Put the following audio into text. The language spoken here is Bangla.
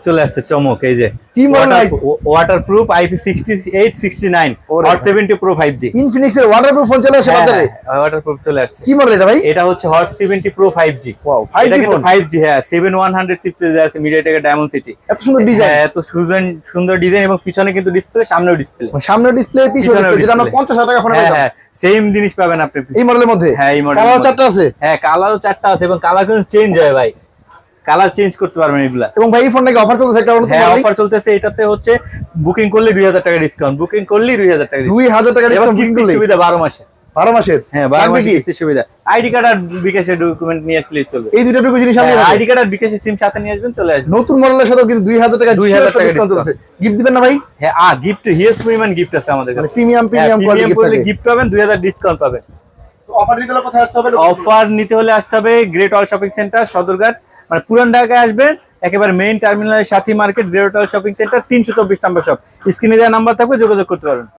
চলে আসছে চমক, এই যে কি মডেল ভাই? ওয়াটারপ্রুফ IP6869 ওরে হট 70 প্রো 5G। ইনফিনিক্স এর ওয়াটারপ্রুফ ফোন চলে আসে বাজারে। ওয়াটারপ্রুফ চলে আসছে। কি মডেল এটা ভাই? এটা হচ্ছে হট 70 প্রো 5G। ওয়াও, এটা 5G কিন্তু ফোন। 5G, হ্যাঁ 7100 চিপসেট আছে মিডিয়াটেকের ডায়মন্ড সিটি। এত সুন্দর ডিজাইন, হ্যাঁ এত সুন্দর ডিজাইন, এবং পিছনে কিন্তু ডিসপ্লে, সামনেও ডিসপ্লে। সামনে ডিসপ্লে পিছনে ডিসপ্লে, যেটা আমরা 50,000 টাকা ফোনে পেতাম। হ্যাঁ সেম জিনিস পাবেন আপনি এই মডেলের মধ্যে। হ্যাঁ এই মডেল কালার চারটা আছে। হ্যাঁ কালারও 4টা আছে, এবং কালার কিন্তু চেঞ্জ হয় ভাই, কালার চেঞ্জ করতে পারবেন এগুলা। এবং ভাই এই ফোন নাকি অফার চলতেছে একটা বলতে হ্যাঁ পারবি? অফার চলতেছে, এটাতে হচ্ছে বুকিং করলে 2000 টাকা ডিসকাউন্ট, বুকিং করলে 2000 টাকা ডিসকাউন্ট, 2000 টাকা এবং ডিসকাউন্ট কিস্তির সুবিধা 12 মাসে। 12 মাসের। হ্যাঁ 12 মাসে কিস্তির সুবিধা। আইডি কার্ড আর বিকাশের ডকুমেন্ট নিয়ে আসলেই চলবে। এই দুটো টুকু জিনিস আমরা আইডি কার্ড আর বিকাশের সিম সাথে নিয়ে আসবেন, চলে আসবে। নতুন মডেলের সাথে কিন্তু 2000 টাকা 2000 টাকা ডিসকাউন্ট চলতেছে। গিফট দিবেন না ভাই? হ্যাঁ গিফট হিউজ পরিমাণ গিফট আছে আমাদের কাছে। প্রিমিয়াম কোয়ালিটি করলে গিফট পাবেন, 2000 ডিসকাউন্ট পাবেন। অফার নিতে হলে কোথায় আসতে হবে? অফার নিতে হলে আসতে হবে great all shopping centre, Sadarghat, মানে পুরান ঢাকায় আসবেন একেবারে মেইন টার্মিনালের সাথী market, great all shopping centre, 324 নম্বর শপ। স্ক্রিনে দেওয়া নাম্বার থাকবে, যোগাযোগ করতে পারবেন।